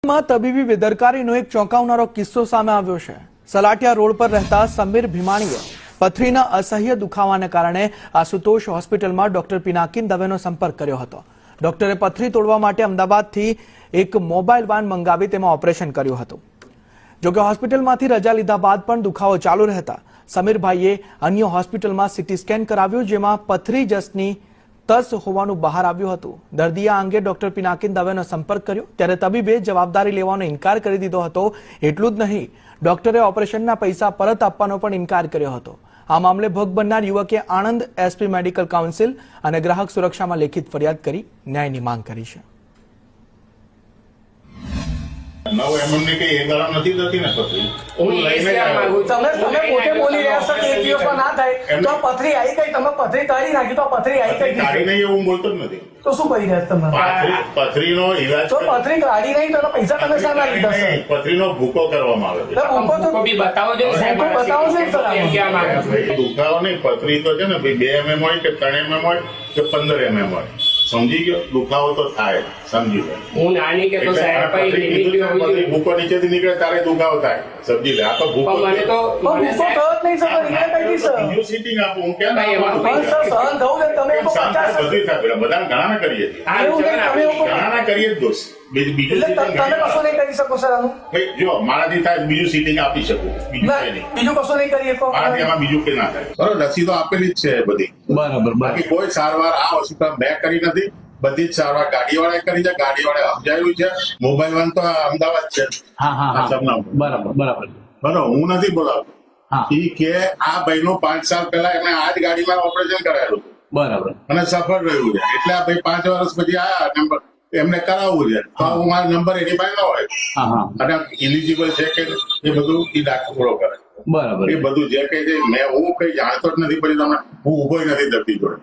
માં તબીબી બેદરકારીનો એક ચોંકાવનારો કિસ્સો સામે આવ્યો છે। સલાટિયા રોડ પર રહેતા સમીર ભીમાણીએ પથરીના અસહ્ય દુખાવાને કારણે આશુતોષ હોસ્પિટલમાં ડોક્ટર પિનાકીન દવેનો સંપર્ક કર્યો હતો। ડોક્ટરે પથરી તોડવા માટે અમદાવાદથી એક મોબાઈલ વાન મંગાવી તેમાં ઓપરેશન કર્યું હતું। જોકે હોસ્પિટલમાંથી રજા લીધા બાદ પણ દુખાવો ચાલુ રહેતા સમીરભાઈએ અન્ય હોસ્પિટલમાં સીટી સ્કેન કરાવ્યું, જેમાં પથરી જસની તસ હોવાનું બહાર આવ્યું હતું। દર્દીએ આ અંગે ડોક્ટર પિનાકીન દવેનો સંપર્ક કર્યો ત્યારે તબીબે જવાબદારી લેવાનો ઇનકાર કરી દીધો હતો। એટલું જ નહીં, ડોક્ટરે ઓપરેશનના પૈસા પરત આપવાનો પણ ઇનકાર કર્યો હતો। આ મામલે ભોગ બનનાર યુવકે આણંદ એસપી મેડિકલ કાઉન્સિલ અને ગ્રાહક સુરક્ષામાં લેખિત ફરિયાદ કરી ન્યાયની માંગ કરી છે। નવ એમએમ ની કઈ એક દાડા નથી થતી ને પથરી તમે પોતે બોલી રહ્યા છો કે એક દિવસમાં ના થાય તો પથરી આવી ગઈ, તમે પથરી કાઢી નાખી તો પથરી આવી ગઈ કાઢી નહીં એવું બોલતો જ નથી। તો શું કરી રહ્યા તમે? પથરીનો ઈલાજ તો પથરી કાઢી નહીં તો પૈસા તમે શાના લીધા છે? પથરીનો ભૂકો કરવામાં આવે છે। ભૂકો બી બતાવો છો, બતાવો છો। દુખાવો નહીં, પથરી તો છે ને ભાઈ 2 mm હોય કે 3 mm હોય કે 15 mm હોય, સમજી ગયો? દુખાવો તો થાય, સમજી લે। હું નાની કે તો સાહેબ ભાઈ ભૂકો નીચેથી નીકળે તારે દુખાવો થાય, સમજી લે। આ તો ભૂકો મને તો ભૂકો કહો જ નહીં સર, નીકળે કઈ સર? બીજું સીટિંગ આપું હું કેમ સહન થવું છે તમે લોકો 50 બધું થાય, બધાને ઘણાને કરીએ છીએ, ઘણાને કરીએ જ દોસ્ત। બીજું તમે કશું નહીં કરી શકો સર આનું? ભાઈ જો મારાથી થાય બીજું સીટિંગ આપી શકું, બીજું કઈ નહીં। બીજું કશું નહીં કરી શકો મારાથી એમાં બીજું કઈ ના થાય। બરોબર, રસી તો આપેલી જ છે બધી, બરાબર। બાકી કોઈ સારવાર આ હોસ્પિટલ મેં કરી નથી, બધી જ સારવાર ગાડીવાળાએ કરી છે, ગાડીવાળાએ સમજાવ્યું છે। મોબાઈલ વાન તો અમદાવાદ છે, બરાબર। હું નથી બોલાવતો। ઈ કે આ ભાઈનું 5 સાલ પહેલા એમને આ જ ગાડીમાં ઓપરેશન કરાયેલું હતું, બરાબર, અને સફળ રહ્યું છે। એટલે આ ભાઈ 5 વર્ષ પછી આ નંબર એમને કરાવવું છે, તો હું મારો નંબર એની પાસે ન હોય અને ઇલિજિબલ છે કે એ બધું એ ડાક્ટર પૂરો કરે, બરાબર। એ બધું જે કઈ છે હું કઈ જાણતો જ નથી, પછી તમને હું ઉભો નથી દર્દી જોડે।